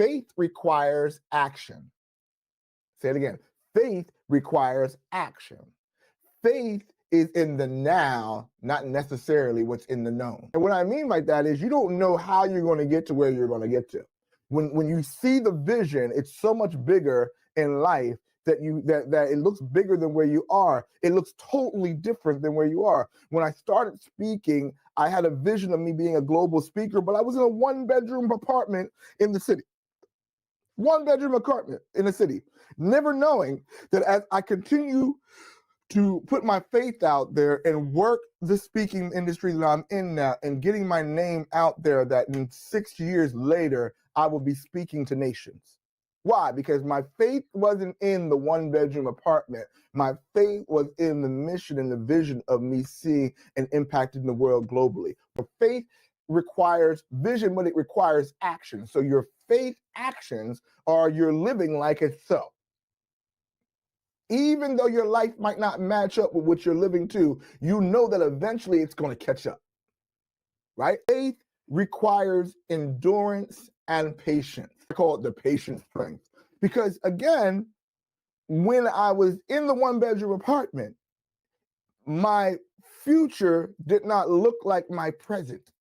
faith requires action. Say it again. Faith requires action. Faith is in the now, not necessarily what's in the known. And what I mean by that is you don't know how you're going to get to where you're going to get to. When you see the vision, it's so much bigger in life that it looks bigger than where you are. It looks totally different than where you are. When I started speaking, I had a vision of me being a global speaker, but I was in a one-bedroom apartment in the city. One-bedroom apartment in the city, never knowing that as I continue to put my faith out there and work the speaking industry that I'm in now and getting my name out there, that in 6 years later, I will be speaking to nations. Why? Because my faith wasn't in the one-bedroom apartment. My faith was in the mission and the vision of me seeing and impacting the world globally. But faith requires vision, but it requires action. So your faith actions are you're living like it's so. Even though your life might not match up with what you're living to, you know that eventually it's going to catch up, right? Faith requires endurance and patience. I call it the patient strength. Because again, when I was in the one-bedroom apartment, my future did not look like my present.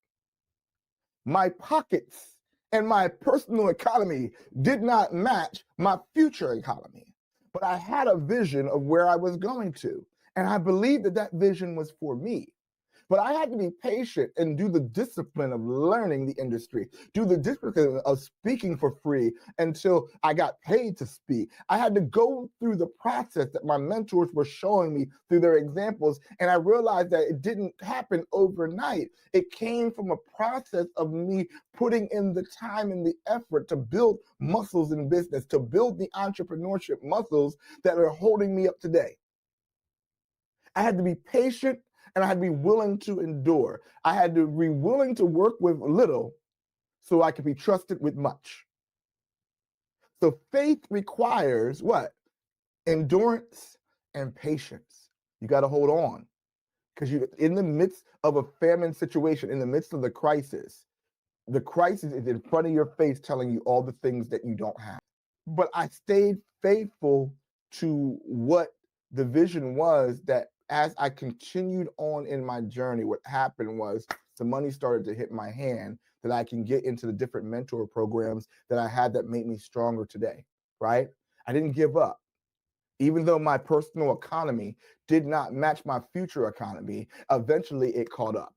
My pockets and my personal economy did not match my future economy. But I had a vision of where I was going to, and I believed that that vision was for me. But I had to be patient and do the discipline of learning the industry, do the discipline of speaking for free until I got paid to speak. I had to go through the process that my mentors were showing me through their examples, and I realized that it didn't happen overnight. It came from a process of me putting in the time and the effort to build muscles in business, to build the entrepreneurship muscles that are holding me up today. I had to be patient, and I had to be willing to endure. I had to be willing to work with little so I could be trusted with much. So faith requires what? Endurance and patience. You got to hold on, because you're in the midst of a famine situation, in the midst of the crisis is in front of your face telling you all the things that you don't have. But I stayed faithful to what the vision was, that as I continued on in my journey, what happened was the money started to hit my hand that I can get into the different mentor programs that I had that made me stronger today, right? I didn't give up. Even though my personal economy did not match my future economy, eventually it caught up.